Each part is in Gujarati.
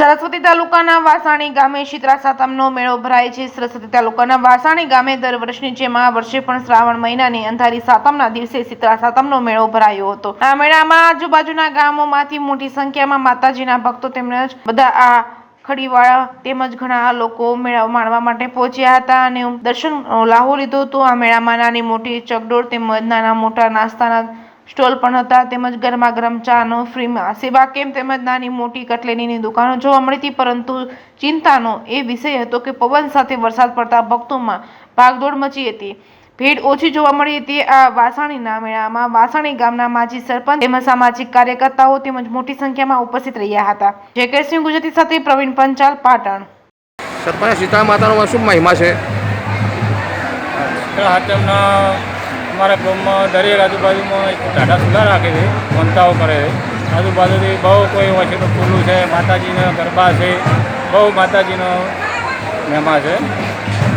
સરસ્વતી તાલુકાના વાસાણી ગામે શીતળા સાતમનો મેળો ભરાય છે। સરસ્વતી તાલુકાના વાસાણી ગામે દર વર્ષની જેમ આ વર્ષે પણ શ્રાવણ મહિનાની અંધારી સાતમના દિવસે શીતળા સાતમનો મેળો ભરાયો હતો। આ મેળામાં આજુબાજુના ગામોમાંથી મોટી સંખ્યામાં માતાજીના ભક્તો તેમજ બધા આ ખડીવાળા તેમજ ઘણા લોકો મેળો માણવા માટે પહોંચ્યા હતા અને દર્શન લાહો લીધો હતો। આ મેળામાં નાની મોટી ચકડોળ તેમજ નાના મોટા નાસ્તાના સ્ટોલ પણ હતા તેમજ ગરમા ગરમ ચાનો ફ્રીમાં સેવા કેમ્પ તેમજ નાની મોટી કટલેરીની દુકાનો જોવા મળી હતી। પરંતુ ચિંતાનો એ વિષય હતો કે પવન સાથે વરસાદ પડતા ભક્તોમાં ભાગદોડ મચી હતી। ભીડ ઓછી જોવા મળી હતી। આ વાસાણીના મેળામાં વાસાણી ગામના માજી સરપંચ તેમજ સામાજિક કાર્યકર્તાઓ તેમજ મોટી સંખ્યામાં ઉપસ્થિત રહ્યા હતા। જયકરસિંહ ગુજરાતી સાથે પ્રવીણ પંચાલ, પાટણ। સરપંચ, શીતળા માતાનો શું મહિમા છે? અમારા ગામમાં દરેક આજુબાજુમાં ટાટા સુલા રાખે છે, મનતાઓ કરે છે। આજુબાજુથી બહુ કોઈ હોય છે તો ખુલ્લું છે, માતાજીનો ગરબા છે, બહુ માતાજીનો મહિમા છે।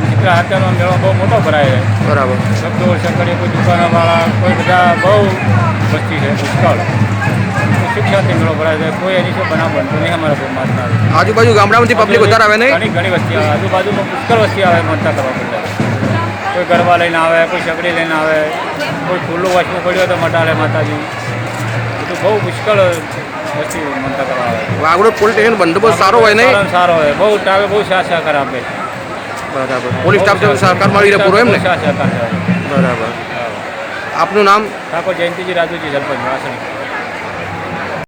શીતળા હાથનો મેળો બહુ મોટો ભરાય છે। બરાબર। શબ્દો શકડીએ કોઈ દુકાનવાળા કોઈ બધા બહુ વસ્તી છે, પુષ્કળ શિક્ષણથી મેળો ભરાય છે। કોઈ એની શું બનાવ બનતો નહીં અમારા ગામમાં। આજુબાજુ ગામડામાંથી પબ્લિક વધારે આવે નહીં? ઘણી વસ્તી આવે, આજુબાજુમાં પુષ્કળ વસ્તી આવે મનતા કરવા બધા। કોઈ ગરબા લઈને આવે, કોઈ શકડી લઈને આવે, કોઈ ખુલ્લું વાંચવું પડ્યું તો મટાડે માતાજી। બધું બહુ પુષ્કળ વસ્તી મનતા કરવા આવે। વાગડોળ પોલીસ સ્ટેશન બંદોબસ્ત સારો હોય નહીં? સારો હોય, બહુ ટાવે બહુ સાથ સહકાર આપે। બરાબર। પોલીસ સ્ટાફ સહકાર મળી રહે પૂરો એમ ને? સાથ સહકાર. બરાબર। આપનું નામ? ઠાકોર જયંતિજી રાજુજી, સરપંચ વાસણી।